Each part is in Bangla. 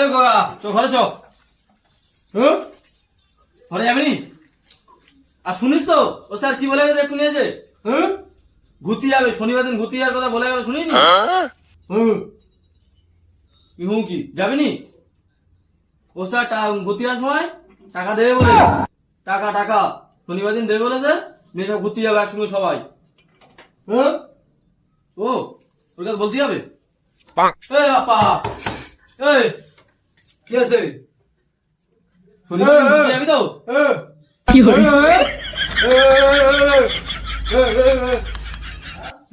এই গোগা চ ঘরে চ। ঘরে যাবি নি? আর শুনিস তো ও স্যার কি বলে গেছে এক্ষুনি এসে? ঘুরতে যাবে শনিবার দিন, ঘুরতে যাওয়ার কথা বলে গেল, শুনিনি? কি যাবি নি? ও স্যার ঘুরতে যাওয়ার সময় টাকা দেবে বলে, টাকা টাকা শনিবার দিন দেবে বলেছে, মেয়েটা ঘুরতে যাবে একসঙ্গে সবাই। ও ওর কাছে বলতে যাবে? এই বাপ্পা, এই কি আছে? শনিবার দিন ঘুরতে যাবি তো?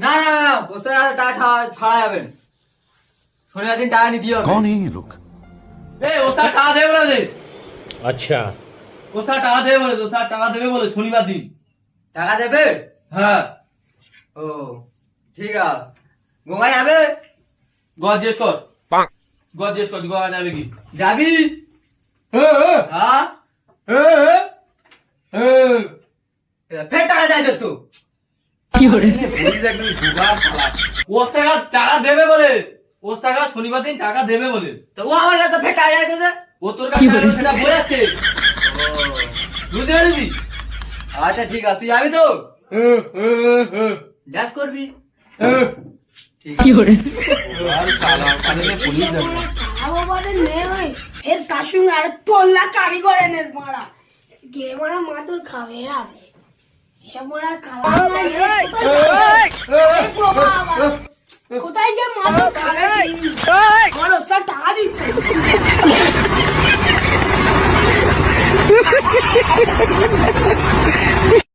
না না না, বসে টাকা ছাড়া যাবেন, শনিবার দিন টাকা নিতে হবে। कौन है ये लोग? এই ও স্যার টাকা দেবে বলেছে। अच्छा, ও স্যার টাকা দেবে বলেছে, ও স্যার টাকা দেবে বলে শনিবার দিন। টাকা দেবে? হ্যাঁ ও ঠিক আছে। গোয়া যাবে? গোয়া জিজ্ঞেস কর, গোয়া জিজ্ঞেস কর গোয়া যাবে কি? যাবি? হ্যাঁ ফের টাকা চাইছিস তো? ও টাকা টাকা দেবে বলে, ও টাকা শনিবার দিন টাকা দেবে বলে। তো ও আমার কাছে ফের টাকা চাইতেছে। ও তোর কাছে সেটা বোঝাচ্ছে, বুঝতে পেরেছি? আচ্ছা ঠিক আছে, তুই যাবি তো? ড্যান্স করবি? ঠিক আছে। আমাদের মেয়ে হয় এর তার সঙ্গে আর তোল্লা কারিগর এনে মারা গে মারা মাদুর খাবে আছে এসব মারা খাওয়া কোথায় গিয়ে মাদুর খাবে আমার ওস্তাদ টাকা দিচ্ছে